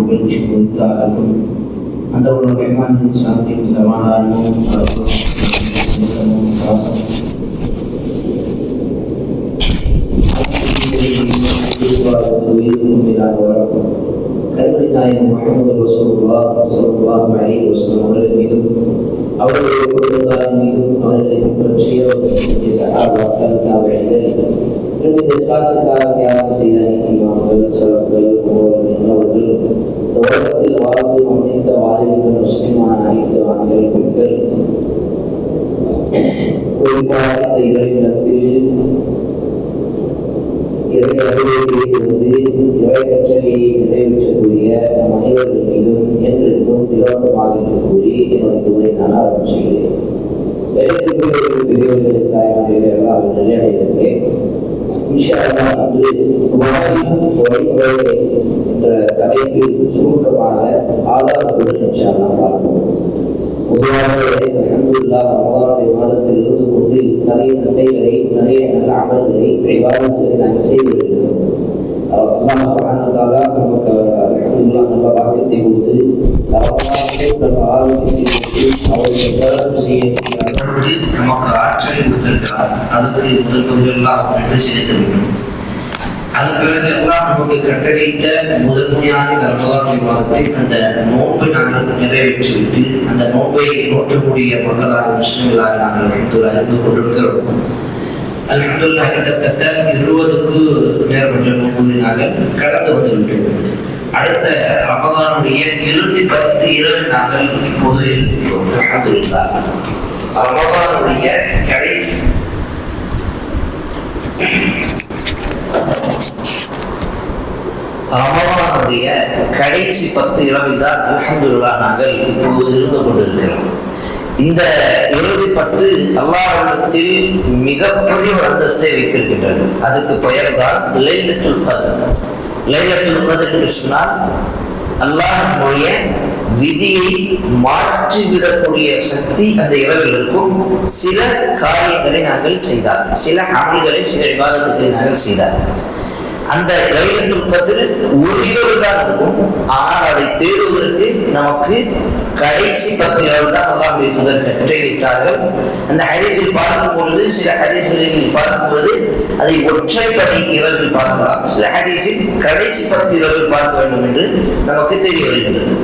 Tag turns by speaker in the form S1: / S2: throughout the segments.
S1: மகிழ்ச்சி கொடுத்தார்கள். அந்த ஒரு ரஹ்மானின் சாந்தியும் சமாதானமும் கல்வி நாயகம் முஹம்மது ரசூலுல்லாஹ் ஸல்லல்லாஹு அலைஹி வஸல்லம் அவர்கள் மீதும் அவர்களுடைய குடும்பத்தார் மீதும் அவர்களை பின்பற்றிய சஹாபாக்கள் தாபிஈன்கள் இந்த இஸ்லாத்துக்காக தியாகம் செய்த இமாம்கள் சலஃப்கள் முன்னோர்கள் இந்த உலகத்தில் வாழ்ந்து அனைத்து வாழ்கின்ற முஸ்லிமான அனைத்து ஆண்கள் பெண்கள் குறிப்பாக இந்த இறைவனத்தில் இறை அறிவியலை வந்து இறை கற்றலையை நிறைவேற்றக்கூடிய நம் அனைவர்கள் மீதும் என்றென்றும் திரோகமாக கூறி என்னுடைய உரை நான் ஆரம்பம் செய்கிறேன். பெரியவர்களுக்கு தாய்மார்கள் எல்லாம் நிலையடைகிறேன். என்ற தலைப்பில் சுருக்கமாக ஆதாரத்துடன் இன்ஷாஅல்லாஹ் பார்ப்போம். பொதுவாக ரமலானுடைய மாதத்தில் இருந்து கொண்டு நிறைய நன்மைகளை நிறைய நல்ல அமல்களை இபாதத்துகளை நாங்கள் செய்து வருகிறோம். நமக்கு நல்ல பாக்கியத்தை கொடுத்து நமக்கு ஆற்றலை கொடுத்திருக்கிறார். அதுக்கு முதல்லாம் நன்றி செலுத்த வேண்டும். அது பிறகு எல்லாம் நமக்கு கட்டளையிட்ட முதன்மையான இந்த ரமலான் மாதத்தை அந்த நோன்பை நாங்கள் நிறைவேற்றிவிட்டு அந்த நோன்பை நோற்றக்கூடிய மக்களாக முஸ்லிம்களாக நாங்கள் அறிந்து கொண்டிருக்கிறோம். அல்ஹம்துலில்லாஹ் கிட்டத்தட்ட 20க்கு மேற்பட்ட நோன்புகளை நாங்கள் கடந்து வந்துவிட்டோம். அடுத்த ரமலானுடைய இறுதி 10 இரவு நாங்கள் இப்போது இருக்கிறோம். அல்ஹம்துலில்லாஹ் ரமலானுடைய கடைசி ரமலானுடைய கடைசி 10 இரவில் தான் அல்ஹம்துலில்லாஹ் நாங்கள் இப்போது இருந்து கொண்டிருக்கிறோம். இந்த இறுதி 10 அல்லாஹ்விடத்தில் மிகப்பெரிய ஒரு அந்தஸ்தை வைத்திருக்கின்றது. அதுக்கு பெயர் தான் லைலத்துல் கத்ர். லைலத்துல் கத்ர் என்று சொன்னால் அல்லாஹ்வுடைய விதியை மாற்றிவிடக்கூடிய சக்தி அந்த இரவில் இருக்கும். சில காரியங்களை நாங்கள் செய்தால், சில அமல்களை, சில இபாதத்துகளை நாங்கள் செய்தால் அந்த லைலத்துல் கத்ர் ஒரு இரவு தான் இருக்கும். ஆனால் அதை தேடுவதற்கு நமக்கு கடைசி 10 இரவு தான் அல்லாஹ்வுடைய தூதர் கட்டளையிட்டார்கள். அந்த ஹதீஸில் பார்க்கும் பொழுது, சில ஹதீஸ்களில் பார்க்கும் பொழுது அதை ஒற்றைப்படை இரவில் பார்க்கலாம். சில ஹதீஸில் கடைசி 10 இரவில் பார்க்க வேண்டும் என்று நமக்கு தெரிய வருகின்றது.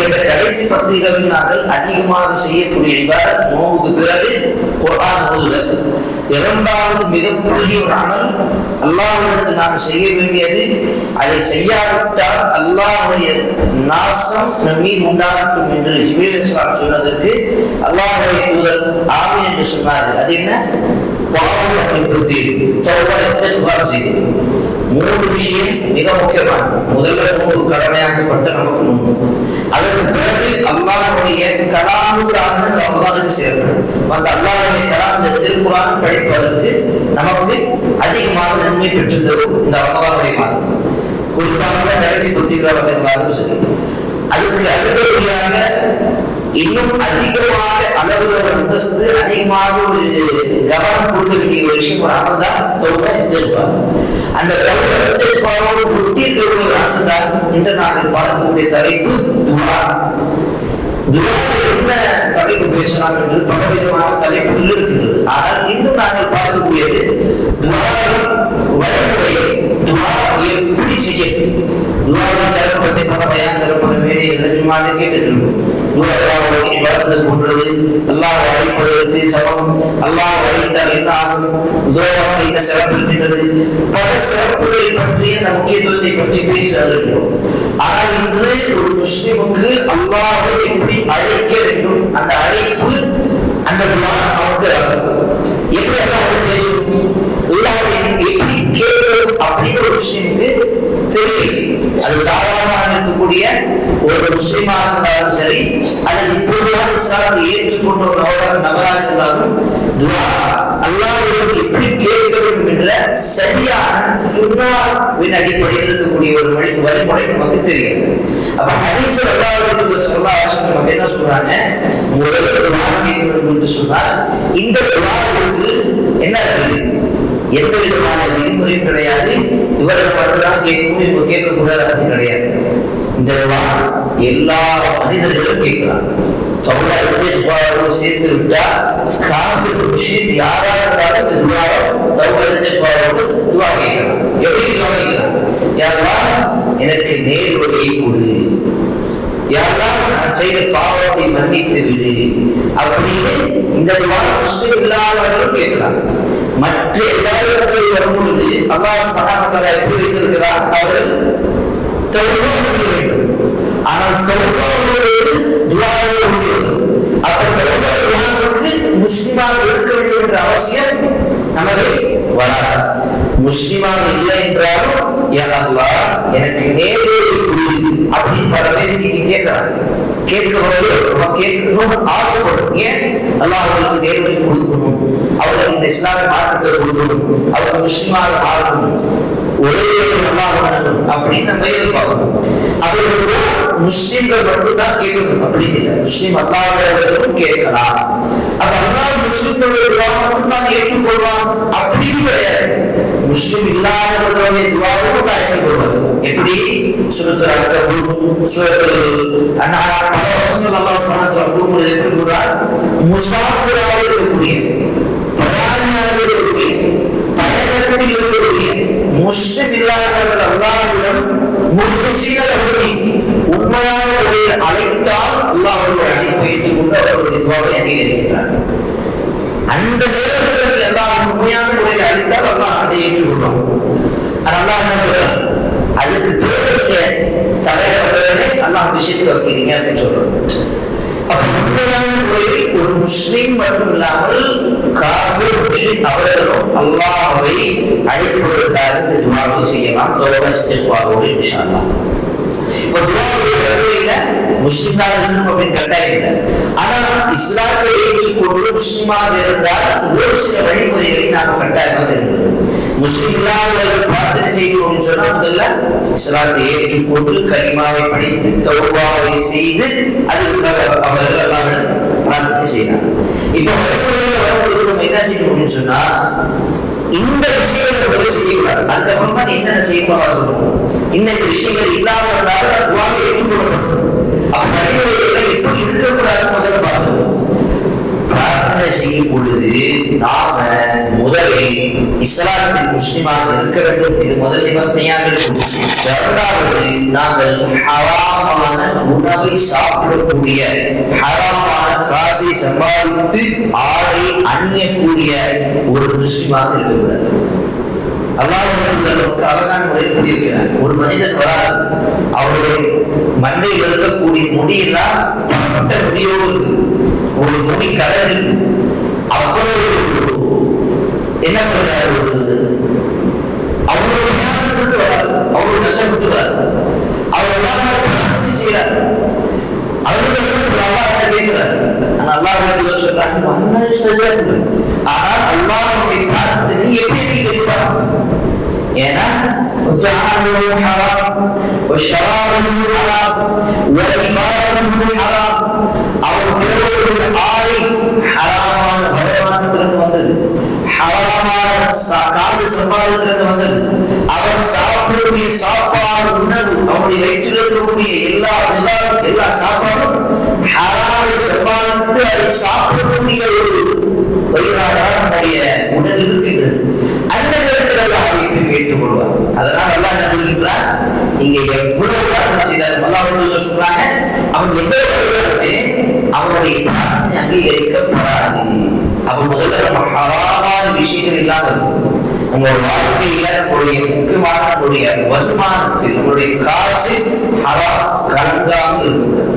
S1: இந்த கடைசி 10 இரவில் நாங்கள் அதிகமாக செய்யக்கூடிய இபாதத் நோன்புக்கு பிறகு குர்ஆன் ஓதுதல். இரண்டாவது மிகப்பெரிய ஒரு அமல் அல்லாஹ்விடத்தில் நாம் செய்ய வேண்டியது, அதை செய்யாவிட்டால் அல்லாஹ்வுடைய நாசம் நம் மீது உண்டாகட்டும் என்று ஜிப்ரீல் அலைஹிஸ்ஸலாம் சொன்னதற்கு அல்லாஹ்வுடைய தூதர் ஆமீன் என்று சொன்னார்கள். அது என்ன? செய்து 3 விஷயம் மிக முக்கியமானது. முதல்ல நோன்பு கடமையாக்கப்பட்ட நமக்கு நோன்பு. அதற்கு பிறகு அல்லாஹ்வுடைய கலாமுக்காக ரமலானுக்கு சேர்க்கணும். அந்த அல்லாஹ்வுடைய கலாம், இந்த திருக்குர்ஆன் படிப்பதற்கு நமக்கு அதிகமாக நன்மை பெற்று தரும் இந்த ரமலானுடைய மாதம். குறிப்பாக கடைசி 10 இரவு இருந்தாலும் சரி. அதுக்கு அடுத்தபடியாக இன்னும் அதிகமாக அளவுல ஒரு அந்தஸ்து, அதிகமாக ஒரு கவனம் கொடுக்க வேண்டிய ஒரு விஷயம் ஒரு அமல் தான் தௌபா இஸ்திக்ஃபார். அந்த தௌபா இஸ்திக்ஃபாரோடு ஒட்டியிருக்கிற ஒரு அமல் தான் இன்று நாங்கள் பார்க்கக்கூடிய தலைப்பு துஆ. துஆ என்ன தலைப்பு பேசலாம் என்று பலவிதமான தலைப்புகள் இருக்கின்றது. ஆனால் இன்னும் நாங்கள் பார்க்கக்கூடியது துஆவின் வழிமுறை. துஆ எப்படி செய்யணும்? துஆவின் சிறப்பத்தை பல பயான்கள், பல மேடைகளில் சும்மா கேட்டுட்டு இருக்கும். போன்றது அல்லாஹ் அழைப்பதற்கு சமம், அல்லாஹ் அழைத்தால் என்ன ஆகும், துஆவுக்கு என்ன சிறப்பு இருக்கின்றது, பல சிறப்புகளை பற்றி அந்த முக்கியத்துவத்தை பற்றி பேசுகிறோம். ஆனால் இன்று ஒரு முஸ்லிமுக்கு அல்லாஹ்வை எப்படி அழைக்க வேண்டும், அந்த அழைப்பு, அந்த துஆ நமக்கு எப்படி அல்லாஹ் பேசணும், அல்லாஹ்வை எப்படி கேட்கணும் அப்படின்னு ஒரு முஸ்லிமுக்கு தெரியும். அது சாதாரணமாக இருக்கக்கூடிய ஒரு முஸ்லிமாக இருந்தாலும் சரி, அல்லது இப்போதுதான் இஸ்லாத்தை ஏற்றுக்கொண்ட ஒரு நபராக இருந்தாலும் துஆ அல்லாஹ்விடம் எப்படி கேட்க வேண்டும் என்ற சரியான சுன்னாவின் அடிப்படையில் இருக்கக்கூடிய ஒரு வழிமுறை நமக்கு தெரியும். அப்ப ஹதீஸ்ல அல்லாஹ்வுடைய ஸல்லல்லாஹு நமக்கு என்ன சொல்றாங்க? முதல்ல துஆ கேட்க வேண்டும் என்று சொன்னால் இந்த துஆவுக்கு என்ன இருக்குது? எந்த விதமான விதிமுறையும் கிடையாது. இவர்கள் மட்டும்தான் கேட்கணும், இவங்க கேட்கக்கூடாது அப்படின்னு கிடையாது. இந்த எல்லா மனிதர்களும் கேட்கலாம். சேர்ந்து விட்டா காஃபிர் முஷ்ரிக் யாரா இருந்தாலும் இந்த துஆவை தௌபா இஸ்திக்ஃபாரோடு துஆ கேட்கலாம். எப்படி துஆ கேட்கலாம்? யா அல்லாஹ் எனக்கு நேர் வழியை கொடு, யா அல்லாஹ் நான் செய்த பாவத்தை மன்னித்து விடு அப்படின்னு இந்த துஆ முஸ்லிம் இல்லாதவர்களும் கேட்கலாம். மற்ற எல்லாரும் வரும் பொழுது அல்லாஹ் சுப்ஹானஹு வ தஆலா எப்படி வைத்திருக்கிறார்? அவர்கள் தௌபா செய்ய வேண்டும். ஆனால் தௌபாவோடு துஆவோடு முடியும். அப்ப தௌபாவுக்கு முஸ்லிமாக இருக்க வேண்டும் என்ற அவசியம் நமக்கு வராது. முஸ்லிமாக இல்லை என்றாலும் யா அல்லாஹ் எனக்கு நேர்வழி கொடு அப்படின்னு பல பேர் இன்னைக்கு கேட்கிறாங்க. கேட்கணும் ஆசைப்படும். ஏன்? அல்லாஹ் அவர்களுக்கு நேர்வழி கொடுக்கணும், அவர்கள் இந்த இஸ்லாமிய மாற்றத்தை கொடுக்கணும், அவர்கள் முஸ்லிமாக மாறணும், ஒரே அல்லாஹ் வணங்கணும் அப்படின்னு நம்ம எதிர்பார்க்கணும். அவர்கள் முஸ்லிம்கள் மட்டும்தான் கேட்கணும் அப்படின்னு இல்லை, முஸ்லிம் அல்லாதவர்களும் கேட்கலாம். அப்ப அல்லாஹ் முஸ்லிம்களுடைய மட்டும்தான் ஏற்றுக்கொள்வான் அப்படின்னு கிடையாது. முஸ்லிம் இல்லாதவர்களுடைய துஆவும் தான் ஏற்றுக்கொள்வார். எப்படி? சூரத்துல் அன்கபூத், சூரத்துல் அன்ஆம் பல வசனங்கள் அல்லாஹ் சுப்ஹானஹு வ தஆலா கூறும்போது எப்படி கூறுறார்? முஸாஃபிராக இருக்கக்கூடிய, பிரயாணியாக இருக்கக்கூடிய, பயணத்தில் இருக்கக்கூடிய முஸ்லிம் இல்லாதவர்கள் அல்லாஹ்விடம் முஹ்லிஸீன உண்மையானவர்களை அழைத்தால் அல்லாஹ் அவர்களுடைய அழைப்பை ஏற்றுக்கொண்டு அவர்களுடைய துஆவை அங்கீகரிக்கின்றார். அந்த நேரத்தில் அல்லாஹ் உண்மையான முறையில் அழைத்தால் அல்லாஹ் அதை ஏற்றுக்கொள்வான். அல்லாஹ் என்ன சொல்றார்? அதுக்கு பிறகு தலைவர்களே அல்லாஹ் விஷயத்தை வைக்கிறீங்க அப்படின்னு சொல்றோம். அப்ப உண்மையான முறையில் ஒரு முஸ்லிம் மட்டும் இல்லாமல் காஃபிர் முஷ்ரிக் அவர்களும் அல்லாஹ்வை அழைப்பதற்காக இந்த துஆவை செய்யலாம். தௌபா இஸ்திக்ஃபாரோடு இன்ஷா அல்லாஹ். இப்ப துஆவுடைய வகையில முஸ்லிம்தாக இருக்கணும் அப்படின்னு கட்டாயம் இல்லை. ஆனா இஸ்லாத்தை ஏற்றுக்கொண்டு முஸ்லிமாக இருந்தால் ஒரு சில வழிமுறைகளை நாம கட்டாயமா தெரிஞ்சுக்கணும். முஸ்லிம் இல்லாதவர்கள் பிரார்த்தனை செய்யணும்னு சொன்னா முதல்ல இஸ்லாத்தை ஏற்றுக்கொண்டு கலிமாவை படித்து தௌபாவை செய்து அதுக்கு அவர்கள் அல்லாஹ்விடம் பிரார்த்தனை செய்யலாம். இப்ப வழிமுறையில் வரும்போது நம்ம என்ன செய்யணும்னு சொன்னா இந்த விஷயங்களை முதல்ல செய்யக்கூடாது. அதுக்கப்புறம் தான் என்னென்ன செய்யணும் சொல்றோம். இந்த விஷயங்கள் இல்லாதவர்களாக துஆவை ஏற்றுக்கொள்ளணும். அப்ப வழிமுறைகளை எப்படி இருக்கக்கூடாது முதல்ல பார்க்கணும். பிரார்த்தனை செய்யும் பொழுது நாம முதலில் இஸ்லாத்தில் முஸ்லிமாக இருக்க வேண்டும். இது முதல் நிபந்தனையாக இருக்கும். இரண்டாவது, நாங்கள் ஹராமான உணவை சாப்பிடக்கூடிய, ஹராமான காசை சம்பாதித்து ஆடை அணியக்கூடிய ஒரு முஸ்லிமாக இருக்கக்கூடாது. அல்லாஹ் அளவுக்கு அழகான முறையில் கூறியிருக்கிறார். ஒரு மனிதன் வராது, அவருடைய மண்டையில் இருக்கக்கூடிய முடியெல்லாம் பட்ட முடியோடு இருக்கு, ஒரு முடி கரைஞ்சிருக்கு. அவ்வளவு என்ன சொல்றாரு? அவருடைய ஞானத்துக்கு வராது, அவருடைய கஷ்டப்பட்டு வராது, அவர் செய்யறாரு. அவர்களுக்கு அல்லாஹ் என்ன கேட்கிறார்? அல்லாஹ் சொல்றாங்க, ஆனால் அல்லாஹ்வுடைய பிரார்த்தனை எப்படி கேட்பார்? ஏன்னா ஹராம் வஷராபுஹு ஹராம் வலிபாசுஹு ஹராம், அவருடைய ஆடை ஹராமான வருமானத்திலிருந்து வந்தது, ஹராமான காசு சம்பாதித்திலிருந்து வந்தது, அவர் சாப்பிடக்கூடிய சாப்பாடு உணவு, அவருடைய வயிற்றில் இருக்கக்கூடிய எல்லா சாப்பாடும் ஹராமை சம்பாதித்து அதை சாப்பிடக்கூடிய ஒரு வழியாக நம்முடைய உடல் இருக்கின்றது. அந்த நேரத்தில் அல்லாஹ் எப்படி ஏற்றுக்கொள்வார்? அதனால் அல்லாஹ் என்ன சொல்கிறார்? நீங்க எவ்வளவு பிரார்த்தனை செய்தாலும் அல்லாஹ் சொல்றாங்க, அவன் எவ்வளவு அவனுடைய பிரார்த்தனை அங்கீகரிக்கப்படாது. அவன் முதல்ல நம்ம ஹராமான விஷயங்கள் இல்லாம இருக்கும். உங்களோட வாழ்க்கையில நம்மளுடைய முக்கியமான நம்மளுடைய வருமானத்தில் நம்மளுடைய காசு ஹராம் கலங்காமல் இருக்கக்கூடாது.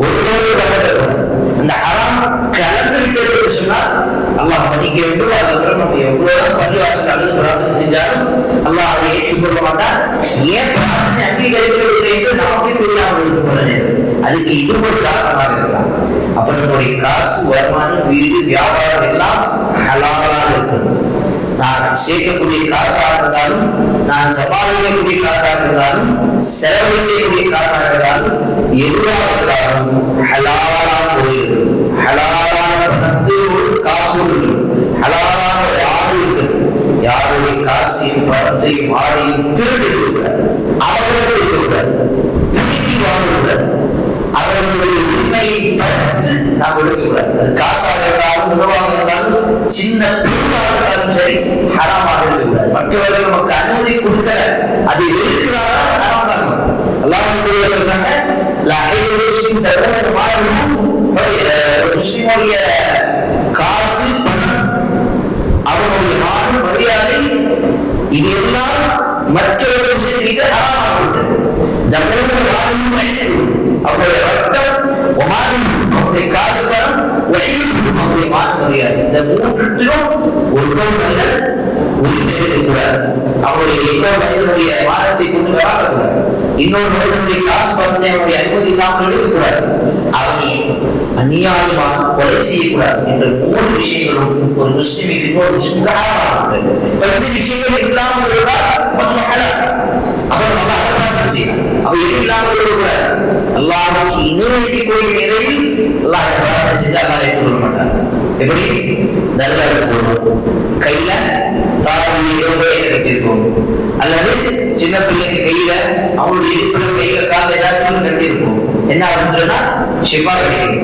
S1: ஒருவரு கலந்துக்கூடாது. அந்த ஹராம் கலந்து விட்டது சொன்னா அல்லாஹ் மன்னிக்க வேண்டும். அதுக்கப்புறம் நம்ம எவ்வளவுதான் பள்ளிவாசல் அழுது பிரார்த்தனை செஞ்சாலும் அல்லாஹ் அதை ஏற்றுக்கொள்ள மாட்டான். ஏன் பிரார்த்தனை அங்கீகரிக்கவில்லை என்று நமக்கு தெரியாமல் இருக்கும். அதுக்கு இது ஒரு காரணமாக இருக்கலாம். அப்ப நம்மளுடைய காசு, வருமானம், வீடு, வியாபாரம் எல்லாம் ஹலாலாக இருக்கணும். நான் சேர்க்கக்கூடிய காசாக இருந்தாலும், நான் சம்பாதிக்கக்கூடிய காசாக இருந்தாலும், செலவழிக்கக்கூடிய காசாக இருந்தாலும், எதுவாக இருந்தாலும் ஹலாலான போயிருக்கும். ஹலாலான பணத்தோடு காசோடு இருக்கும். ஹலாலான ஒரு ஆடு இருக்கும். யாருடைய காசையும் பணத்தையும் ஆடையும் திருடி இருக்கக்கூடாது, அவர்களுக்கு இருக்கக்கூடாது, திருப்பி நாம் எடுக்கக்கூடாது. அது காசாக இருந்தாலும் உணவாக இருந்தாலும் சின்ன பொருளாக இருந்தாலும் சரி ஹராமாக இருக்கக்கூடாது. மற்றவர்கள் நமக்கு அனுமதி கொடுக்கல, அதை வெறுக்கிறாரா ஹராமாக அல்லாஹ் சொல்றாங்க. முஸ்லிமுடைய காசு பணம் அவனுடைய மானம் மரியாதை இது எல்லாம் மற்றொரு விஷயத்திற்கு ஹராமாகிவிட்டது. அவருடைய ரத்தம் அவருடைய காசு பணம் அவருடைய மான மரியாதை இந்த மூன்றிலும் ஒருவர் மனிதர் உரிமை இருக்கக்கூடாது. அவருடைய இன்னொரு மனிதனுடைய மானத்தை கொண்டு வராக்கூடாது. இன்னொரு மனிதனுடைய காசு பணத்தை அவருடைய அனுமதி இல்லாமல் எடுக்கக்கூடாது. அவனை அநியாயமாக கொலை செய்யக்கூடாது என்ற மூன்று விஷயங்களும் ஒரு முஸ்லிமுக்கு இன்னொரு முஸ்லிமுக்கு ஹராமானது. இந்த விஷயங்கள் இல்லாமல் இருந்தால் அவர் அல்லாஹ் செய்யலாம். அப்ப இது இல்லாமல் இருக்கக்கூடாது. அல்லாஹ்வுக்கு இணையக்கூடிய நிலையில் அல்லாஹ் பிரார்த்தனை செஞ்சு அல்லாஹ் ஏற்றுக்கொள்ள மாட்டார். எப்படி தர்காவுக்கு போகணும், கையில கட்டியிருக்கும், அல்லது சின்ன பிள்ளைக்கு கையில அவங்களுடைய கையில கால ஏதாச்சும் கட்டி இருக்கும். என்ன அப்படின்னு சொன்னா ஷிஃபா கிடைக்கும்.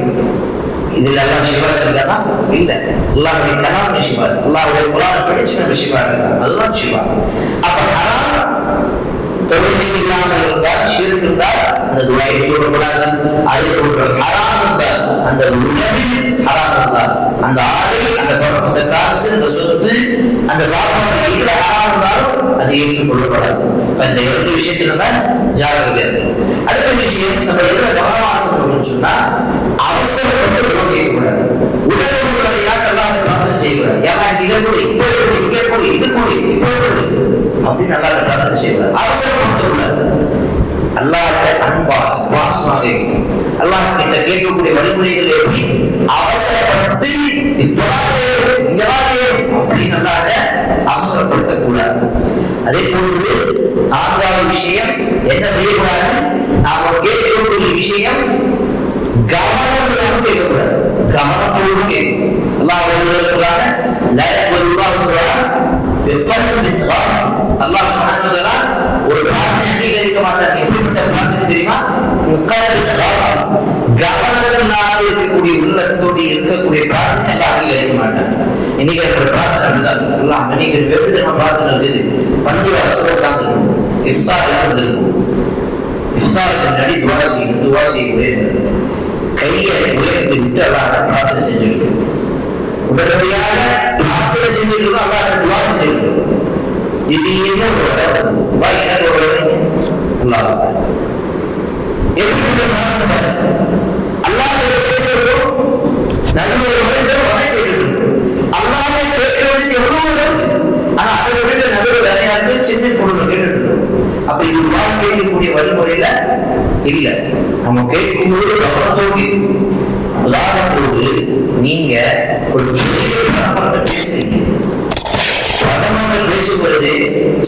S1: இதுல எல்லாம் ஷிஃபா செஞ்சானா இல்ல, அல்லாஹ்வுடைய கலாம் ஷிஃபா, அல்லாஹ்வுடைய குர்ஆன் படிச்சு நம்ம ஷிஃபா எடுக்கலாம், அதுதான் ஷிஃபா. அப்ப ஹராம் தொழுகை இல்லாமல் இருந்தால், ஷிர்க் இருந்தால் அந்த துஆவை சொல்லக்கூடாது. அதில் ஒரு ஹராம் இருந்தால், அந்த உணவில் ஹராம் இருந்தால், அந்த ஆடை, அந்த பணம், அந்த காசு, அந்த சொத்து, அந்த சாப்பாடு இதுல ஹராம் இருந்தாலும் அது ஏற்றுக்கொள்ளப்படாது. இப்ப இந்த இரண்டு விஷயத்துல நம்ம ஜாகிரதையா இருக்கணும். அடுத்த விஷயம் நம்ம எதுல கவனமா இருக்கணும்னு சொன்னா அவசரப்பட்டு கேட்கக்கூடாது. உடனடியாக எல்லாம் பிரார்த்தனை செய்யக்கூடாது. ஏன்னா இதை கூட இப்போ இங்கே கூட இது கூட இப்போ அப்படின்னு நல்லா பிரார்த்தனை செய்யக்கூடாது. அவசரப்படுத்தக்கூடாது. அல்லாஹ்விட அன்பா பாசமாக இருக்கும். அல்லாஹ் கிட்ட கேட்கக்கூடிய வழிமுறைகள் எப்படி அவசரப்பட்டு அப்படின்னு அல்லாஹ்விட அவசரப்படுத்தக்கூடாது. அதே போன்று நான்காவது விஷயம் என்ன செய்யக்கூடாது, நாம கேட்கக்கூடிய விஷயம் கவனம் கேட்கக்கூடாது. கவனத்தோடு கேட்கும். அல்லாஹ் சொல்றாங்க, அல்லாஹ் சுப்ஹானஹு வ தஆலா ஒரு பிரார்த்தனை அங்கீகரிக்க மாட்டார். எப்படிப்பட்ட பிரார்த்தனை தெரியுமா? கவனத்தினால இருக்கக்கூடிய உள்ளத்தோடு இருக்கக்கூடிய பிரார்த்தனை எல்லாம் அங்கீகரிக்க மாட்டாங்க. இன்னைக்கு ஒரு பிரார்த்தனை அப்படிதான் எல்லாம் இன்னைக்கு வெவ்வேறு பிரார்த்தனை இருக்குது. பஞ்சு வாசல் உட்கார்ந்துருக்கும், இஃப்தார் இருந்திருக்கும். இஃப்தாருக்கு முன்னாடி துவா செய்யக்கூடிய கையை உயர்த்தி விட்டு அல்லாஹ் பிரார்த்தனை செஞ்சிருக்கும். உடனடியாக பிரார்த்தனை செஞ்சிருக்கோம், அல்லாஹ் துவா செஞ்சிருக்கோம். திடீர்னு வழிமுறையில இல்ல. நம்ம கேட்கும்போது கவனத்தோடு, உதாரணத்தோடு நீங்க ஒரு பேசுறீங்க, பிரதமர்கள் பேசுகிறது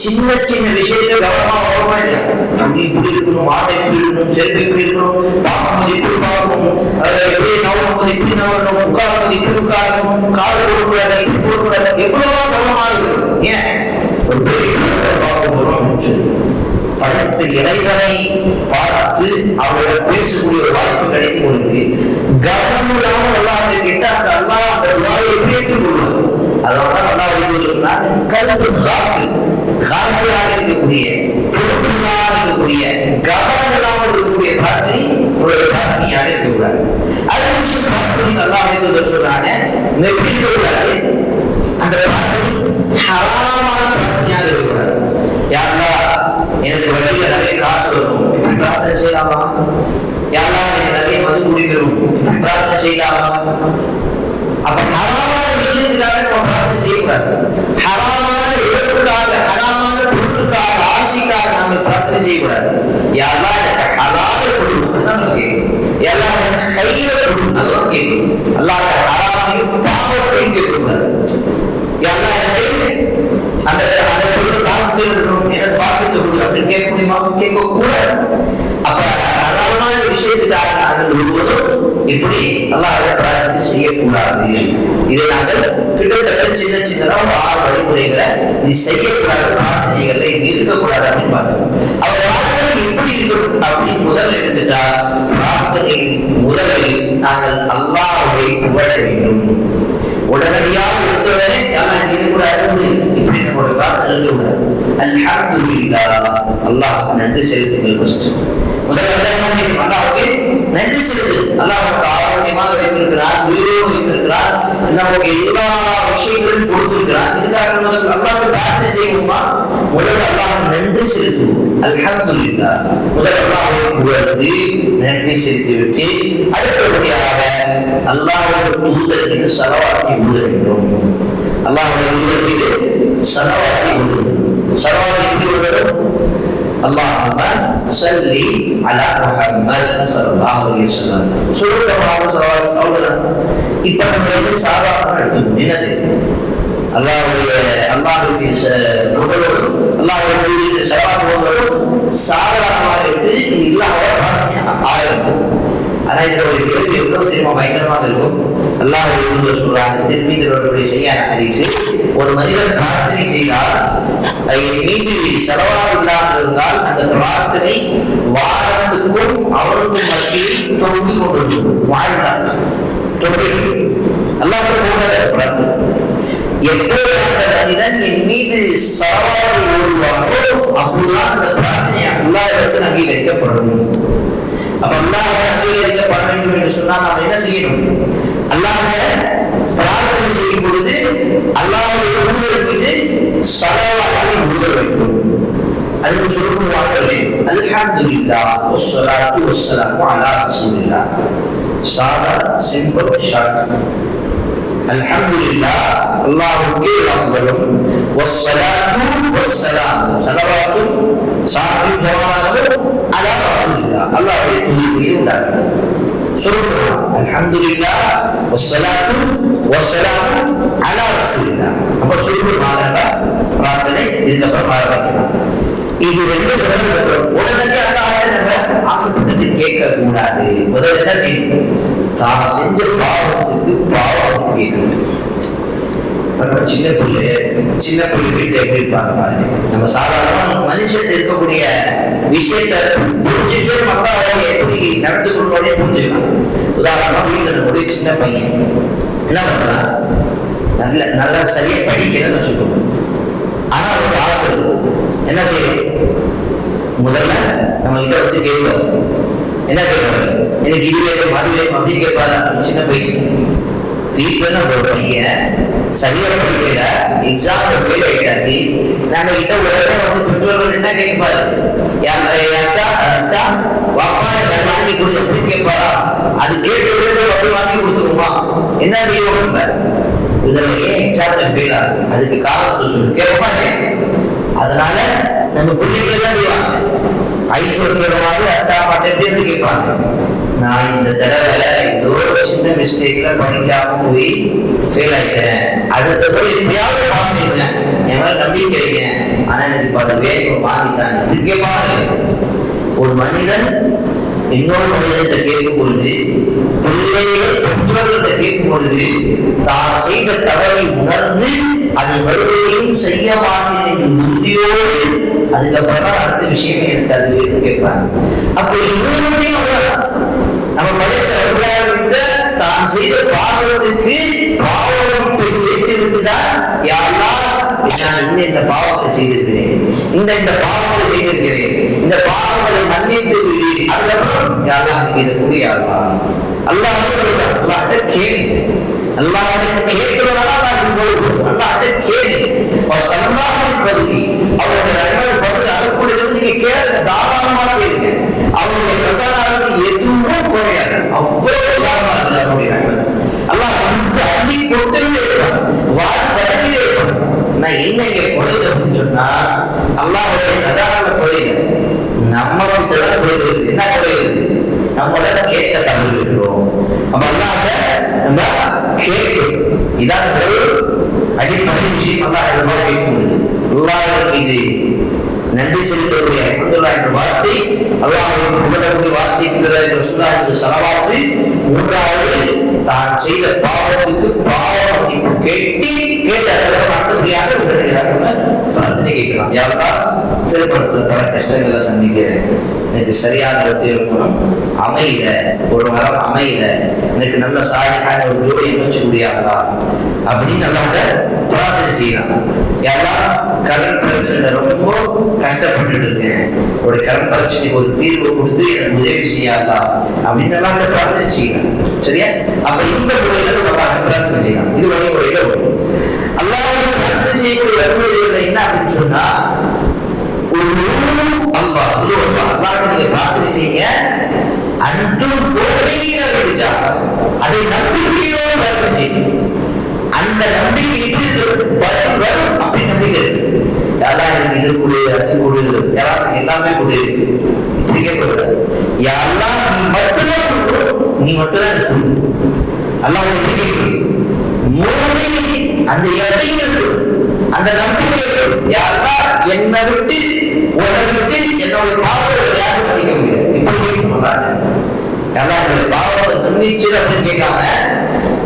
S1: சின்ன சின்ன விஷயத்தை கவனமா வரமா இல்லையா? நம்ம இப்படி இருக்கணும், ஆடை இப்படி இருக்கணும், செருப்பு இப்படி இருக்கணும், பார்க்கும்போது இப்படி பார்க்கணும், எப்படி நவரும் போது இப்படி நவரணும், உட்காரும் போது இப்படி உட்காரணும், காடு போடக்கூடாது, இப்படி போடக்கூடாது, எவ்வளவோ கவனமா இருக்கு. ஏன் ஒரு பெரிய பார்க்க போறோம் அப்படின்னு சொல்லி படைத்த இறைவனை பார்த்து அவர்கள் பேசக்கூடிய ஒரு வாய்ப்பு கிடைக்கும் பொழுது கவனம் இல்லாமல் அல்லாஹ் கிட்ட அந்த அல்லாஹ் அந்த துஆவை ஏற்றுக்கொள்வார். அதனால அல்லாஹ் சொன்னார், கல்பு காஃபிலாக இருக்கக்கூடிய, பொறுப்பில்லாத இருக்கக்கூடிய, கவனம் இல்லாமல் இருக்கக்கூடிய பிரார்த்தனை ஒரு பிரார்த்தனையாக இருக்கக்கூடாது. அதே விஷயம் பிரார்த்தனை அல்லாஹ் சொன்னாங்க, கூடாது. அந்த பிரார்த்தனை ஹராமான பிரார்த்தனையாக இருக்கக்கூடாது. யாரா எனக்கு வழியில நிறைய காசு வரும், இப்படி பிரார்த்தனை செய்யலாமா? யாரா எனக்கு நிறைய மது குடிக்கணும், இப்படி பிரார்த்தனை செய்யலாமா? அப்ப ஹராமான விஷயத்துக்காக நம்ம பிரார்த்தனை செய்யக்கூடாது. ஹராமான இழப்புக்காக, ஹராமான பொருளுக்காக, ஆசைக்காக நாங்கள் பிரார்த்தனை செய்யக்கூடாது. யாரா எனக்கு ஹலால கொடு அப்படிதான் நம்ம கேட்கணும். எல்லா எனக்கு கையில கொடு அதெல்லாம் கேட்கணும். அல்லாஹ் ஹராமையும் பாவத்தையும் கேட்கக்கூடாது. யாரா எனக்கு அந்த பொருள் காசு தேடணும், எனக்கு பாக்கியத்தை கொடு அப்படின்னு கேட்க முடியுமா? கேட்க கூடாது. அப்ப ஹராமான விஷயத்துக்காக நாங்கள் ஒருவதும் இப்படி அல்லாஹ் பிரார்த்தனை செய்யக்கூடாது. இதை நாங்கள் கிட்டத்தட்ட சின்ன சின்னதா ஒரு 6 வழிமுறைகளை இது செய்யக்கூடாத பிரார்த்தனைகள்ல இது இருக்கக்கூடாது அப்படின்னு பார்த்தோம். அவர் பிரார்த்தனை எப்படி இருக்கணும் அப்படின்னு முதல்ல எடுத்துட்டா, பிரார்த்தனை முதலில் நாங்கள் அல்லாஹ் உடனடியாக எடுத்தவரே யாரும் இது கூட இப்படி நம்மளோட பிரார்த்தனை எழுதக்கூடாது. அல்ஹம்துலில்லாஹ், அல்லாஹ் நன்றி செலுத்துங்கள். ஃபர்ஸ்ட் முதல்ல அல்லாஹ்வுக்கு நன்றி செலுத்து. அல்லாஹ் நமக்கு ஆரோக்கியமாக வைத்திருக்கிறார், உயிரோடு வைத்திருக்கிறார், நமக்கு எல்லா விஷயங்களும் கொடுத்திருக்கிறார். இதுக்காக முதல் அல்லாஹ்வுக்கு பிரார்த்தனை செய்வோமா? முதல்ல அல்லாஹ் நன்றி செலுத்துவோம். அல்ஹம்துலில்லாஹ், முதல்ல அல்லாஹ்வை புகழ்ந்து நன்றி செலுத்திவிட்டு அடுத்தபடியாக அல்லாஹ்வுடைய தூதர் மீது ஸலவாத்தை ஓத வேண்டும். அல்லாஹ்வுடைய தூதர் மீது ஸலவாத்தை ஓத வேண்டும். ஸலவாத்தை எப்படி ஓதணும்? அல்லாஹும்ம ஸல்லி அலா முஹம்மத் ஸல்லல்லாஹு அலைஹி வஸல்லம். சுருக்கமாக ஸலவாத் அவ்வளவுதான். இப்ப நம்ம வந்து சாதாரண எடுத்துக்கணும். என்னது? அல்லாஹ்வுடைய புகழோடும் அல்லாஹ்வுடைய ஸலவாத் ஓதுவதும் சாதாரணமாக எடுத்து இல்லாத ஆயிரம். ஆனா இதுல ஒரு கேள்வி எவ்வளவு தெரியுமா பயங்கரமாக இருக்கும். அல்லாஹ்வுடைய சொல்றாங்க, திருமீதிகளுடைய செய்யான ஹதீஸ், ஒரு மனிதன் பிரார்த்தனை செய்தால் என் மீது ஸலவாத் இல்லாமல் இருந்தால் அந்த பிரார்த்தனை வாரத்துக்கும் அவருக்கும் மத்தியில் தொங்கிக் கொண்டிருக்கும். வாழ்நாள் தொங்கி அல்லாஹ் பிரார்த்தனை எப்போது அந்த மனிதன் என் மீது ஸலவாத்தை ஓதுவாரோ அப்போதுதான் அந்த பிரார்த்தனை அல்லாஹ்விடத்தில் அங்கீகரிக்கப்படும். அப்ப அல்லாஹ் அங்கீகரிக்கப்பட வேண்டும் என்று சொன்னால் நாம் என்ன செய்யணும்? அல்லாஹ்வை பிரார்த்தனை செய்யும் பொழுது அல்லாஹ்வுடைய தூதர் மீது ஸலவாத்தை ஓத வேண்டும். அதுக்கு சுருக்கமான விஷயம் அல்ஹம்துலில்லாஹ் வஸ்ஸலாத்து வஸ்ஸலாமு அலா ரசூலில்லாஹ். சாதா சிம்பிள் ஷார்ட். அல்ஹம்துலில்லாஹ், அல்லாஹ்வுக்கே புகழும், வஸ்ஸலாத்து வஸ்ஸலாம், ஸலவாத்தும் சாந்தியும் சமாதானமும் அலா ரசூலில்லாஹ், அல்லாஹ்வுடைய தூதர் மீது உண்டாகட்டும். சுருக்கமா அல்ஹம்துலில்லாஹ் வஸ்ஸலாத்து வஸ்ஸலாமு அலா ரசூலில்லாஹ். அப்ப சுருக்கமாக பிரார்த்தனை இதுக்கப்புறம் ஆரம்பிக்கலாம். இது ரெண்டு சொல்ல உடனடியாக நம்ம ஆசைப்பட்டது கேட்க கூடாது. முதல்ல என்ன செய்யணும்? தான் செஞ்ச பாவத்துக்கு பாவம் கேட்கணும். சின்ன பிள்ளை வீட்டுல எப்படி இருப்பாங்க பாருங்க. நம்ம சாதாரண மனுஷன் இருக்கக்கூடிய விஷயத்தை புரிஞ்சுட்டு மக்கள் எப்படி நடந்து கொள்வானே புரிஞ்சுக்கலாம். உதாரணமா வீட்டுல நம்முடைய சின்ன பையன் என்ன பண்றான்? நல்லா சரியா படிக்கிறேன்னு வச்சுக்கோங்க. ஆனா அவருக்கு ஆசை என்ன செய்யும்? முதல்ல நம்ம கிட்ட வந்து கேட்பார். என்ன கேட்பாரு? எனக்கு இது வேணும் அது வேணும் அப்படின்னு கேட்பாரு. சின்ன பையன் வீட்டுல ஒரு பையன் சரியா படிக்கல, எக்ஸாம்ல ஃபெயில் ஆயிட்டாரு. நம்ம கிட்ட உடனே வந்து பெற்றோர்கள் என்ன கேட்பாரு? வாப்பா வாங்கி கொடு அப்படின்னு கேட்பாரா? அது கேட்டு அப்படி வாங்கி கொடுத்துருமா? என்ன செய்வோம்? இதுல ஏன் எக்ஸாம்ல ஃபெயில் ஆகுது? அதுக்கு காரணத்தை சொல்லு கேட்பாங்க. அதனால நம்ம பிள்ளைகள் தான் செய்வாங்க. ஐஸ் வைக்கிற மாதிரி அத்தா பாட்டு எப்படி இருந்து கேட்பாங்க. நான் இந்த தடவை ஏதோ சின்ன மிஸ்டேக்ல படிக்காம போய் ஃபெயில் ஆயிட்டேன், அடுத்த போய் எப்படியாவது பாஸ் செய்வேன், என் மேல நம்பிக்கை வைக்கேன், ஆனா எனக்கு இப்ப அது வேணும் வாங்கிட்டாங்க இப்படி கேட்பாங்க. ஒரு மனிதன் இன்னொரு மனிதன்கிட்ட கேட்கும் பொழுது, பிள்ளைகள் பெற்றோர்கள்ட்ட கேட்கும் பொழுது, தான் செய்த தவறை உணர்ந்து அதை மறுபடியும் செய்ய மாட்டேன் என்று உறுதியோடு அதுக்கப்புறம் அடுத்த விஷயமே எனக்கு அது வேணும் கேட்பாங்க. அப்ப இன்னொரு நம்ம படிச்ச விட்டு தான் செய்த பாவத்துக்கு பாவத்தை கேட்டு விட்டுதான் யாரெல்லாம் நான் இந்த பாவத்தை செய்திருக்கிறேன், இந்த பாவத்தை செய்திருக்கிறேன், இந்த பாவங்களை மன்னித்து விடு, அதுக்கப்புறம் யாரெல்லாம் இதை கூட யாரெல்லாம் அல்லாஹ் சொல்றான். அல்லாஹ்ட்ட கேளுங்க. அல்லாஹ்ட்ட கேட்கிறதால நான் போடுவோம். அல்லாஹ்ட்ட கேளுங்க. அவருடைய நன்மைகள் சொல்றது அனுப்பக்கூடியது நீங்க கேளுங்க, தாராளமாக கேளுங்க. அவருடைய பிரசாரம் எதுவும் குறையாது. அவ்வளவு சாரமா இருக்குது அவருடைய நன்மை. அல்லாஹ் வந்து அள்ளி கொடுத்துட்டே இருப்பான், வாழ்க்கையிலே இருப்பான். நான் என்ன இங்க குறையுதுன்னு சொன்னா அல்லாஹ்வுடைய பிரசாரால குறையுது, நம்ம கிட்டதான் குறையுது. என்ன குறையுது? நம்மள கேட்க தவறுகிறோம். அப்ப அல்லாஹ்ட்ட நம்ம கேட்கணும். இதான் அடிப்படை விஷயம். அல்லாஹ் இது மாதிரி கேட்கணும். அல்லாஹ்வுக்கு இது நன்றி செலுத்தக்கூடிய அல்ஹம்துலில்லாஹ் என்ற வார்த்தை, அல்லாஹ்வுக்கு புகழக்கூடிய வார்த்தைக்கு பிறகு ரசூலுல்லாஹி ஸல்லல்லாஹு அலைஹி வஸல்லம். மூன்றாவது தான் செய்த பாவத்துக்கு பாவ மன்னிப்பு கேட்ட அடுத்தபடியாக பிரார்த்தனை கேட்கலாம். யாரெல்லாம் திருமணத்துல பல கஷ்டங்களை சந்திக்கிறேன், எனக்கு சரியான திருமணம் அமையல, ஒரு மரம் அமையல, எனக்கு நல்ல சாலையான ஒரு ஜோடி அமைச்சு முடியாதா அப்படின்னு நல்லா பிரார்த்தனை செய்யலாம். யாரெல்லாம் கடன் பிரச்சனை ரொம்ப கஷ்டப்பட்டு இருக்கேன், ஒரு கடன் பிரச்சனைக்கு ஒரு தீர்வு கொடுத்து எனக்கு உதவி செய்யாதா அப்படின்னு நல்லா பிரார்த்தனை செய்யலாம். சரியா? அப்ப இந்த முறையில நம்ம பிரார்த்தனை செய்யலாம். இது வழிமுறையில ஒன்று. அல்லாஹ்வை பிரார்த்தனை செய்யக்கூடிய வழிமுறைகள் என்ன அப்படின்னு சொன்னா, அல்லாஹ் நீங்க பிரார்த்தனை செய்யுங்க, அன்றும் அதை நம்பிக்கையோடு பிரார்த்தனை செய்யுங்க. அந்த நம்பிக்கைக்கு பலன் வரும் அப்படின்னு நம்பிக்கை இருக்கு. யாரெல்லாம் எனக்கு இது கொடு, அது கொடு, யாராவது எல்லாமே கொடு இப்படி கேட்கக்கூடாது. யாரெல்லாம் நீ மட்டும்தான் கொடு, அல்லாஹ் அந்த இடையில் அந்த நம்பிக்கை யாரெல்லாம் என்னை விட்டு உன்னை விட்டு என்னோட பாவத்தை யாரும் பண்ணிக்க முடியாது. இப்படி சொல்லாங்க. யாரெல்லாம் பாவத்தை மன்னிச்சு அப்படின்னு கேட்காம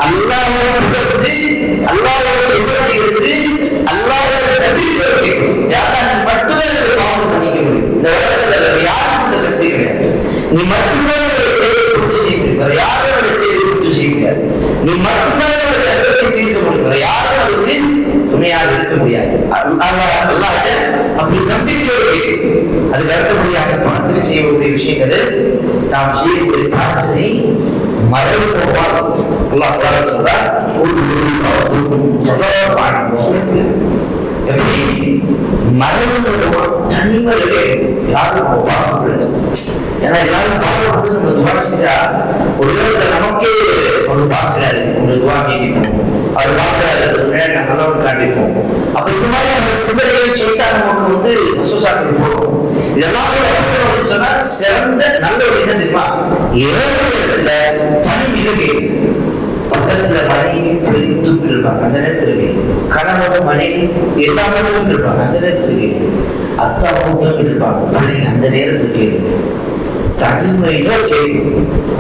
S1: அல்லாஹ்வை புகழ்ந்து அல்லாஹ்வை சிவனை எடுத்து அல்லாஹ்வை நம்பிக்கை யாரெல்லாம் மட்டும்தான் பாவத்தை பண்ணிக்க முடியும். இந்த உலகத்துல யாரும் இந்த சக்தி கிடையாது. நீ மட்டும்தான் பூர்த்தி செய்ய முடியும், யாரும் பூர்த்தி செய்ய முடியாது. நீ மட்டும்தான் தீர்க்க முடியும், யாரும் அதுக்கு துணையாக இருக்க முடியாது. அப்படி நம்பிக்கையோடு அதுக்கு அடுத்தபடியாக பிரார்த்தனை செய்யக்கூடிய விஷயங்கள் நாம் செய்யக்கூடிய பிரார்த்தனை மறைவு போவார். அல்லாஹ் சொல்றார், எப்படி மறைவு தனிமையிலே யாரும் போவாங்க. ஏன்னா எல்லாரும் பார்க்கறது நம்ம துவா செஞ்சா ஒரு நமக்கே ஒரு பார்க்கிறாரு, ஒரு துவா கேட்போம், அவர் பார்க்கிறாரு, நல்லவன் காட்டிப்போம். அப்ப இந்த மாதிரி நம்ம சிந்தனைகள் செய்தா நமக்கு வசூசாக்கள் போகும். இதெல்லாம் சொன்னா சிறந்த நல்ல ஒரு என்ன தெரியுமா, இடத்துல தனிமையில கேட்கு. பக்கத்துல மனைவி தூக்கிட்டு இருப்பாங்க, அந்த நேரத்துல கேட்கு. கணவன் மனைவி எல்லாமே இருப்பாங்க, அந்த நேரத்துல கேட்கு. அத்தா தூக்கிட்டு இருப்பாங்க, பிள்ளைங்க அந்த நேரத்துல கேட்கு. தனிமையில கேட்கும்.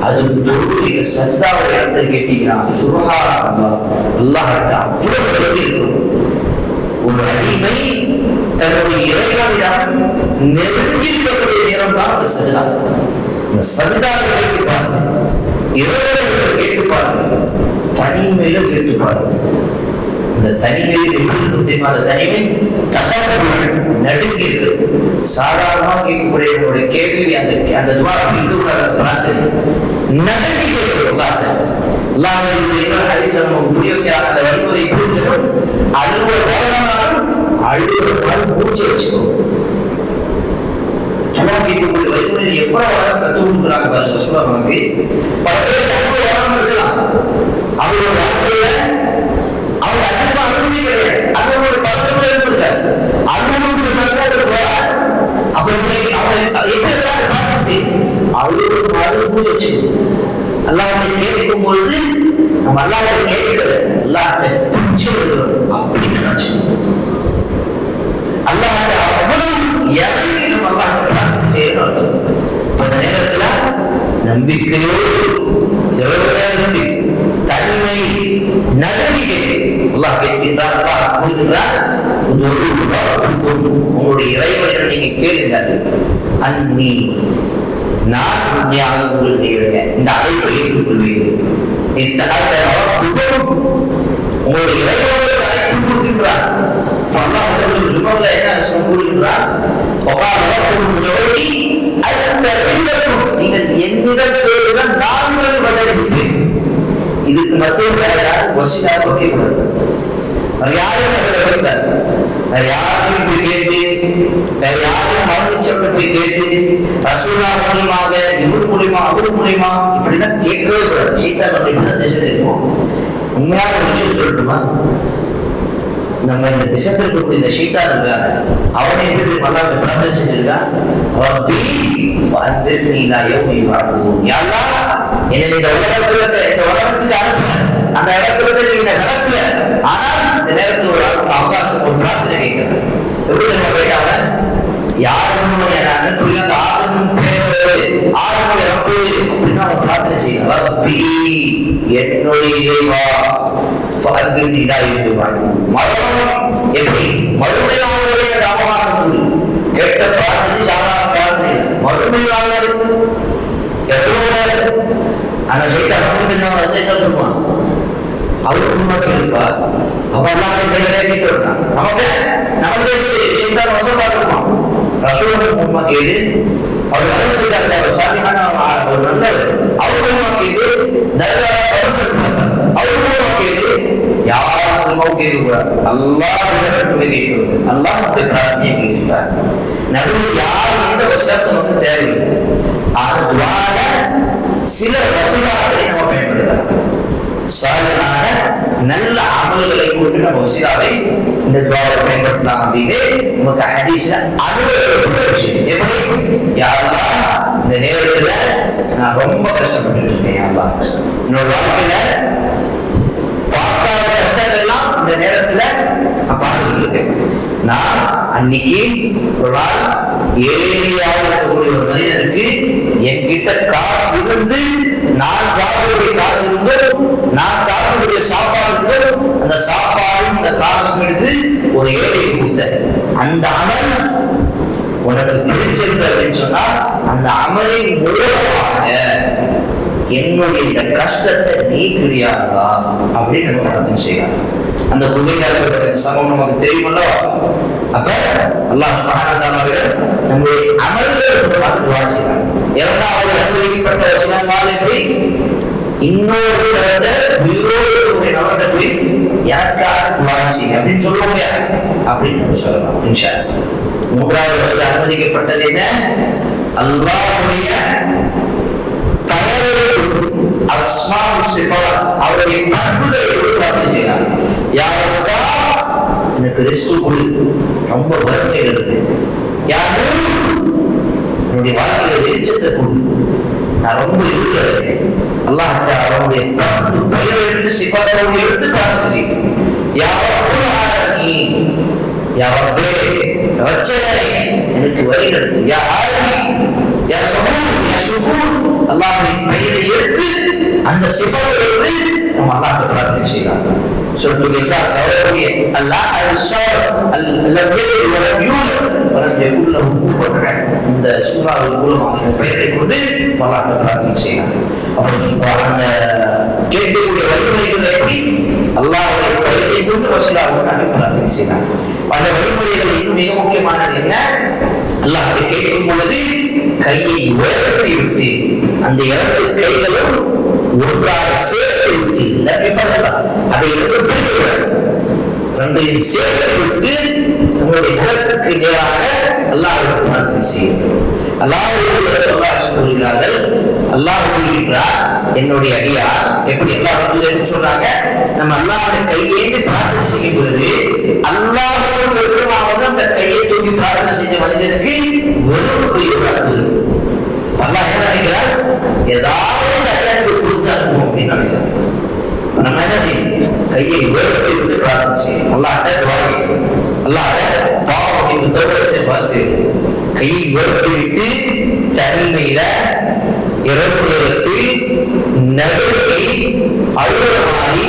S1: அது தொழுகையில சஜ்தாவை இடத்துல கேட்டீங்கன்னா சுப்ஹானல்லாஹ், அல்லாஹ்ட்ட அவ்வளவு இருக்கும். ஒரு அடிமை தன்னுடைய இறைவனிடம் நெருங்கி இருக்கக்கூடிய நேரம் தான் அந்த சஜ்தா. இந்த சஜ்தாவை கேட்டு பாருங்க, இறைவனை கேட்டு பாருங்க, தனிமையில கேட்டு பாருங்க. இந்த தனிமையில் எப்படி அந்த தனிமை நடுங்கி இருக்கு. சாதாரணமாக கேட்கக்கூடிய என்னுடைய கேள்வி அந்த துவாரம் இருக்கக்கூடாது. பிரார்த்தனை நடுங்கி கேட்கக்கூடாது. புரிய வைக்கிறாங்க. அந்த வழிமுறை புரிஞ்சிடும். அழுவதாலும் மூச்சை வச்சுக்கோ. கேட்கக்கூடிய வழிமுறை எவ்வளவு வளம் கத்து கொடுக்குறாங்க பாருங்க. சொல்ல நமக்கு பல பேர் வளம் இருக்கலாம். அவரோட வாழ்க்கையில அவங்க அதிகமா அனுமதி கிடையாது. அது ஒரு பழக்கம் இருந்திருக்காரு. அனுமதி சொன்னாங்க அப்ப எப்படி வச்சு அல்லாஹ்வை கேட்கும் பொழுது நம்ம அல்லாஹ்வை கேட்கல, அல்லாஹ்வை பிடிச்சு விடுறோம் அப்படின்னு நினைச்சுக்கணும். அல்லாஹ்வை அவ்வளவு இறங்கி நம்ம அல்லாஹ்வை பிரார்த்தனை செய்யணும் அர்த்தம். அந்த நேரத்துல நம்பிக்கையோடு இறைவனிடத்தில் தனிமை நம்பிக்கை அல்லாஹ் கேட்கின்றார். அல்லாஹ் கூறுகின்றார், உங்களுடைய இறைவனிடம் நீங்க கேளுங்கள், அன்னி நான் உண்மையாக உங்களுடைய இந்த அழைப்பை ஏற்றுக்கொள்வேன். உங்களுடைய இறைவனுடைய அழைப்பு கொடுக்கின்றார். அல்லாஹ் சுபர்ல என்ன கூறுகின்றார், நீங்கள் என்னிடம் கேளுங்கள், நான் பதிலளிப்பேன். இதுக்கு மத்திய யாரும் வசீலா வைக்கக்கூடாது. யாரும் வேற யாரையும் போய் கேட்டு, வேற யாரும் மரணிச்சவங்க போய் கேட்டு, ரசூலா மூலியமாக இவர் மூலியமா அவர் மூலியமா இப்படிலாம் கேட்கவே கூடாது. சீதான் அப்படின்னா திசை திருப்போம். உண்மையான ஒரு விஷயம் சொல்லட்டுமா, நம்ம இந்த திசை திருப்பக்கூடிய இந்த சீதான் இருக்காங்க, அவனை எப்படி நல்லா பிரார்த்தனை செஞ்சிருக்கான், என்னை இந்த உலகத்துக்கு அனுப்புங்க, அந்த இடத்துல நீங்க நடக்கல, ஆனால் இந்த நேரத்தில் ஒரு அவகாசம் ஒரு பிரார்த்தனை கேட்கிறேன். எப்படி நம்ம கேட்டாங்க, யாரும் அனுப்புங்க, ஆதமும் ஆதமுடைய ரப்பு அப்படின்னு சொன்னா அவன் பிரார்த்தனை செய்யணும். ரப்பி என்னுடைய இறைவா ஃபஅர்தினி இலா யௌமில் பஅஸ். மரணம் எப்படி மறுமையாளருடைய ராமவாசம் உண்டு. கேட்ட பிரார்த்தனை சாதாரண பிரார்த்தனை இல்லை. மறுமையாளர் எவ்வளவு அந்த சைட்டை என்ன சொல்லுவான், அவருக்கு முன்னாடி இருப்பார். அவெல்லாம் கேட்டு இருக்கான். நமக்கு செய்தார் வசப்பா இருக்குமா ரசூலுக்கு முன்மா கேடு அவர் நல்ல செய்தார் சாத்தியமான ஒரு நல்லவர். அவர் மூலமா கேடு அவர் மூலமா கேடு யாரும் கேட்கக்கூடாது. அல்லாஹ் மட்டுமே கேட்கிறது. அல்லாஹ் மற்ற பிரார்த்தனையை கேட்கிறார். நடுவில் யாரும் எந்த வசதியும் நமக்கு தேவையில்லை. ஆனால் சில வசதிகளை நம்ம பயன்படுத்தலாம். சாலிஹான நல்ல அமல்களை கொண்டு நம்ம வசீலாவை இந்த துஆவை பயன்படுத்தலாம் அப்படின்னு நமக்கு ஹதீஸ்ல அனுபவப்பட்ட விஷயம். எப்படி யா அல்லாஹ் இந்த நேரத்துல நான் ரொம்ப கஷ்டப்பட்டு இருக்கேன். யா அல்லாஹ் என்னோட வாழ்க்கையில பார்க்காத கஷ்டங்கள் எல்லாம் இந்த நேரத்துல நான் பார்த்துட்டு இருக்கேன். நான் அன்னைக்கு ஒரு நாள் ஏழையாக இருக்கக்கூடிய ஒரு மனிதனுக்கு என்கிட்ட காசு இருந்து நான் சாப்பிடக்கூடிய காசு இருந்து நான் சாப்பிடக்கூடிய சாப்பாடு இருந்து அந்த சாப்பாடு இந்த காசு எடுத்து ஒரு ஏழைக்கு கொடுத்த அந்த அமல் உனக்கு பிடிச்சிருந்த அப்படின்னு சொன்னா அந்த அமலின் மூலமாக என்னுடைய இந்த கஷ்டத்தை நீக்கிறியாங்களா அப்படின்னு நம்ம பிரார்த்தனை செய்யலாம். அந்த புகையாசோட சமம் நமக்கு தெரியுமல்ல. அப்ப அல்லாஹ் சுப்ஹானஹு வ தஆலாவிடம் நம்முடைய அமல்கள் துஆ செய்யலாம். இரண்டாவது அனுமதிக்கப்பட்ட வசனங்கள் எப்படி இன்னொரு உயிரோடு நபர்கிட்ட போய் யாருக்காக துஆ செய்ய அப்படின்னு சொல்லுவாங்க அப்படின்னு சொல்லலாம். இன்ஷா அல்லாஹ். மூன்றாவது வசனம் அனுமதிக்கப்பட்டது என்ன, அல்லாஹ்வுடைய அஸ்மா சிஃபாத் அவருடைய பண்புகளை பிரார்த்தனை செய்யலாம். யா ரஸாக் எனக்கு ரிஸ்க் கொடு, ரொம்ப வறுமையில் இருக்கு. யா நூர் என்னுடைய வாழ்க்கையில வெளிச்சத்தை கொடு, நான் ரொம்ப இருள இருக்கேன். அல்லாஹ் அவருடைய பண்பு பெயரை எடுத்து சிஃபாத்தோடு எடுத்து பிரார்த்தனை செய்யும். யா ரப்பல் ஆலமீன் யா ரப்பே ரச்சனை எனக்கு வழி நடத்து. யா ஆலி யா சபூர் யா ஷுகூர் அல்லாஹ்வின் பெயரை எடுத்து அந்த சிஃபாத்தை எடுத்து நம்ம அல்லாஹ்வை பிரார்த்தனை செய்யலாம். சூரத்துல் இக்லாஸ் அவருடைய அல்லாஹ் லம் யலித் வ லம் யூலத் வ லம் யகுல் லஹு குஃபுவன் அஹத் இந்த சூராவின் மூலமாக இந்த பெயரை கொண்டு அல்லாஹ்வை பிரார்த்தனை செய்யலாம். அப்புறம் அந்த கேட்கக்கூடிய வழிமுறைகள் எப்படி அல்லாஹ்வுடைய பெயரை கொண்டு வசீலாவுக்காக பிரார்த்தனை செய்யலாம். அந்த வழிமுறைகள் இன்னும் மிக முக்கியமானது என்ன, அல்லாஹ்வை கேட்கும் பொழுது கையை உயர்த்தி விட்டு அந்த இரண்டு கைகளும் ஒன்றாக சேர்த்து விட்டு அதை ரெண்டையும் சேர்த்து விட்டு உங்களுடைய முகத்துக்கு நேராக அல்லாஹ்வை பிரார்த்தனை செய்யுங்கள். அல்லாஹ் சொல்கிறார்கள், அல்லாஹ் கூறுகின்றார் என்னுடைய அடியார் எப்படி அல்லாஹ் சொல்றாங்க, நம்ம அல்லாஹ்வுடைய கையேந்தி பிரார்த்தனை செய்யும் பொழுது அல்லாஹ்வோடு வெறுமாவது அந்த கையை தூக்கி பிரார்த்தனை செஞ்ச மனிதனுக்கு வெறும் கையோடு அனுப்புகிறது. அல்லாஹ் என்ன நினைக்கிறார், ஏதாவது அல்லாஹ்வுக்கு கொடுத்து அனுப்பும் அப்படின்னு நினைக்கிறார். நம்ம என்ன செய்யணும், கையை உயர்த்தி விட்டு பிரார்த்தனை செய்யணும். அல்லாஹ்ட்ட துஆ கேட்கணும். அல்லாஹ்ட்ட பாவத்தை தௌபத்தை பார்த்து கையை உயர்த்தி விட்டு தனிமையில இரவு நடுக்கி அழுகிற மாதிரி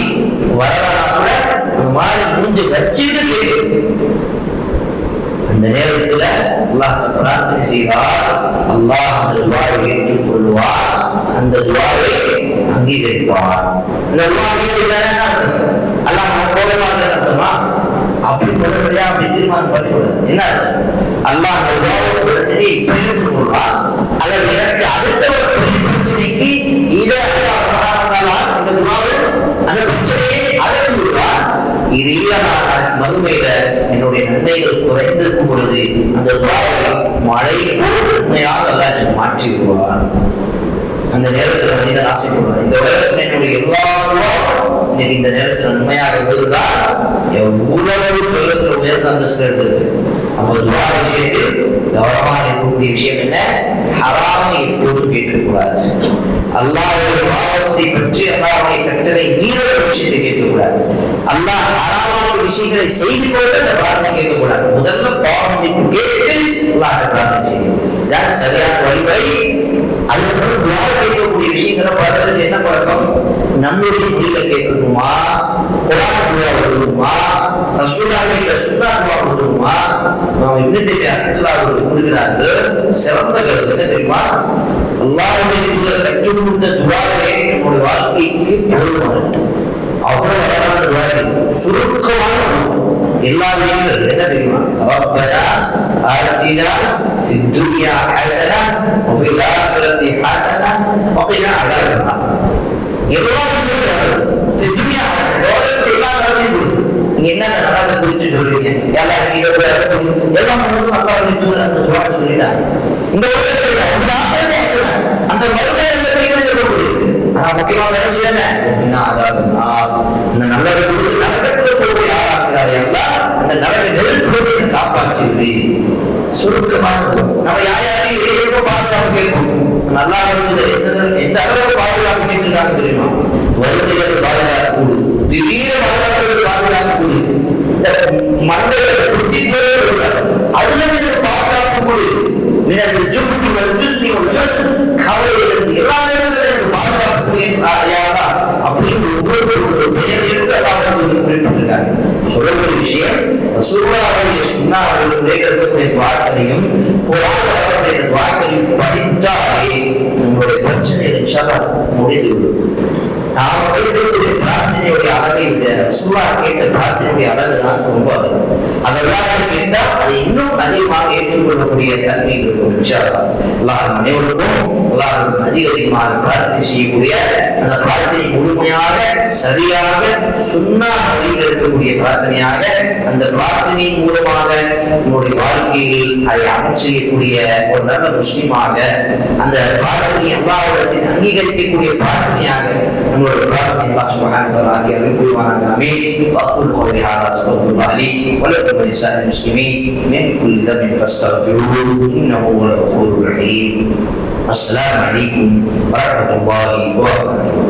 S1: வரலாறு அந்த மாதிரி மூஞ்சி வச்சுட்டு கேட்கும். அந்த நேரத்துல அல்லாஹ் பிரார்த்தனை செய்தார், அல்லாஹ் அந்த துஆவை ஏற்றுக்கொள்வார், அந்த துஆவை அங்கீகரிப்பார். இந்த துஆ அங்கீகரிக்கிறார் அல்லாஹ் போலமாக அர்த்தமா அப்படி போலவரையா அப்படி தீர்மானம் பண்ணிக்கூடாது. என்ன அல்லாஹ் அந்த துஆவை உடனே ஏற்றுக்கொள்வார் அல்லது எனக்கு அடுத்த ஒரு பெரிய பிரச்சனைக்கு இதை அல்லாஹ் அந்த துஆவை அந்த பிரச்சனையை அகற்றி விடுவார். இது இல்லைனால் மறுமையில என்னுடைய நன்மைகள் குறைந்திருக்கும் பொழுது அந்த துஆவை மழை போல் நன்மையாக அல்லாஹ் மாற்றி விடுவார். அந்த நேரத்தில் மனிதன் ஆசைப்படுவார், இந்த உலகத்தில் என்னுடைய எல்லா இன்னைக்கு இந்த நேரத்தில் நன்மையாக இருந்ததுதான் எவ்வளவு உலகத்தில் உயர்ந்த அந்தஸ்து இருந்தது. அப்போ துஆ விஷயத்தில் கவனமாக இருக்கக்கூடிய விஷயம் என்ன, ஹராமை எப்போதும் கேட்கக்கூடாது. அல்லாஹ்வுடைய பாவத்தை பற்றி அல்லாஹ்வுடைய கட்டளை மீறல் விஷயத்தை கேட்கக்கூடாது. அல்லாஹ் ஹராமான விஷயங்களை செய்து கொண்டு அந்த பிரார்த்தனை கேட்கக்கூடாது. முதல்ல பாவம் மன்னிப்பு கேட்டு அல்லாஹ்வை பிரார்த்தனை செய்யணும். இதான் சரியான வழிமுறை. அதுக்கப்புறம் துஆ கேட்கக்கூடிய விஷயம் நன்மொழி மொழியில கேட்கணுமா, குர்ஆன் துஆ ஓதணுமா, ரசூலுல்லாஹி சுன்னத் துஆ ஓதணுமா? நாம் இப்னு தய்மிய்யா ரஹ்மத்துல்லாஹி கூறுகிறார்கள், சிறந்த கருத்து என்ன தெரியுமா? அல்லாஹ்வுடைய தூதர் கற்றுக் கொடுத்த துஆவே நம்முடைய வாழ்க்கைக்கு போதுமானது. அவ்வளவு அழகான துஆக்கள், சுருக்கமான எல்லா விஷயங்களும் என்ன தெரியுமா? ரப்பனா ஆத்தினா ஃபித் துன்யா ஹஸனா வ ஃபில் ஆখিরাতি ஹஸனா வ கினா அஸாபன்னார். எல்லா விஷயங்களும் ஃபித் துன்யா ஹஸனா, எல்லா விஷயங்களும் நீங்க என்ன நரகத்தை குறித்து சொல்றீங்க? எல்லாம் எல்லாம் அல்லாஹ்வுடைய தூதர் அந்த துஆ சொல்லிட்டாங்க. இந்த உலகத்துல அந்த மறுமையில ஆனா முக்கியமா வேலை செய்யல அப்படின்னா அந்த நல்லவர்களுக்கு நரகத்தில் போய் ஆளாக்குறாரு எல்லாம் அந்த நரக நெருப்பை காப்பாற்றி விடு. சுருக்கமாக நம்ம யாரையும் பாதுகாப்பு கேட்போம். நல்லா எந்த அளவுக்கு பாதுகாப்பு கேட்டிருக்காங்க தெரியுமா? வருகைகள் பாதுகாக்க கூடு, திடீர பாதுகாப்புகள் பாதுகாக்க கூடு, மண்டல அதுல பாதுகாப்பு கூடு, கவலையிலிருந்து எல்லா நேரங்களிலும் பாதுகாப்பு அப்படின்னு ஒவ்வொரு பெயர் எடுத்து குறிப்பிட்டிருக்காங்க. சொல்லக்கூடிய விஷயம் ரசூலுல்லாஹி சுன்னah அவர்களுடைய இருக்கக்கூடிய துஆக்களையும் குர்ஆனுடைய துஆக்களையும் படித்தாலே நம்முடைய பிரச்சனை இன்ஷாஅல்லாஹ் முடிந்துவிடும். நாம் கேட்கக்கூடிய பிரார்த்தனையுடைய அழகை விட ரசூலுல்லாஹ் கேட்ட பிரார்த்தனையுடைய அழகு தான் ரொம்ப அழகு. அதெல்லாம் கேட்டால் அதை இன்னும் அதிகமாக ஏற்றுக்கொள்ளக்கூடிய தன்மை இருக்கும் இன்ஷாஅல்லாஹ். அல்லாஹ் அனைவருக்கும் அதிகமாக பிரார்த்தனை செய்யக்கூடிய அந்த பிரார்த்தனை முழுமையாக சரியாக சுன்னah வழியில் இருக்கக்கூடிய பிரார்த்தனையாக அந்த பிரார்த்தனையின் மூலமாக நம்முடைய வாழ்க்கையில் அதை அமைச்செய்யக்கூடிய ஒரு நல்ல முஸ்லிமாக அந்த பிரார்த்தனையை அல்லாஹ்விடத்தில் அங்கீகரிக்கக்கூடிய பிரார்த்தனையாக நம்முடைய பிரார்த்தனை அல்லாஹ் சுப்ஹானஹு வ தஆலா ஆக்கி அருள் புரிவானாக. ஆமீன். வஅக்கூலு கௌலி ஹாதா அஸ்தக்ஃபிருல்லாஹ் லி வ லக்கும் வ லிசாஇரில் முஸ்லிமீன் மின் குல்லி தம்பின் ஃபஸ்தக்ஃபிரூஹு இன்னஹு ஹுவல் கஃபூருர் ரஹீம். அஸ்ஸலாமு அலைக்கும் வரஹ்மத்துல்லாஹி வ பரகாத்துஹு.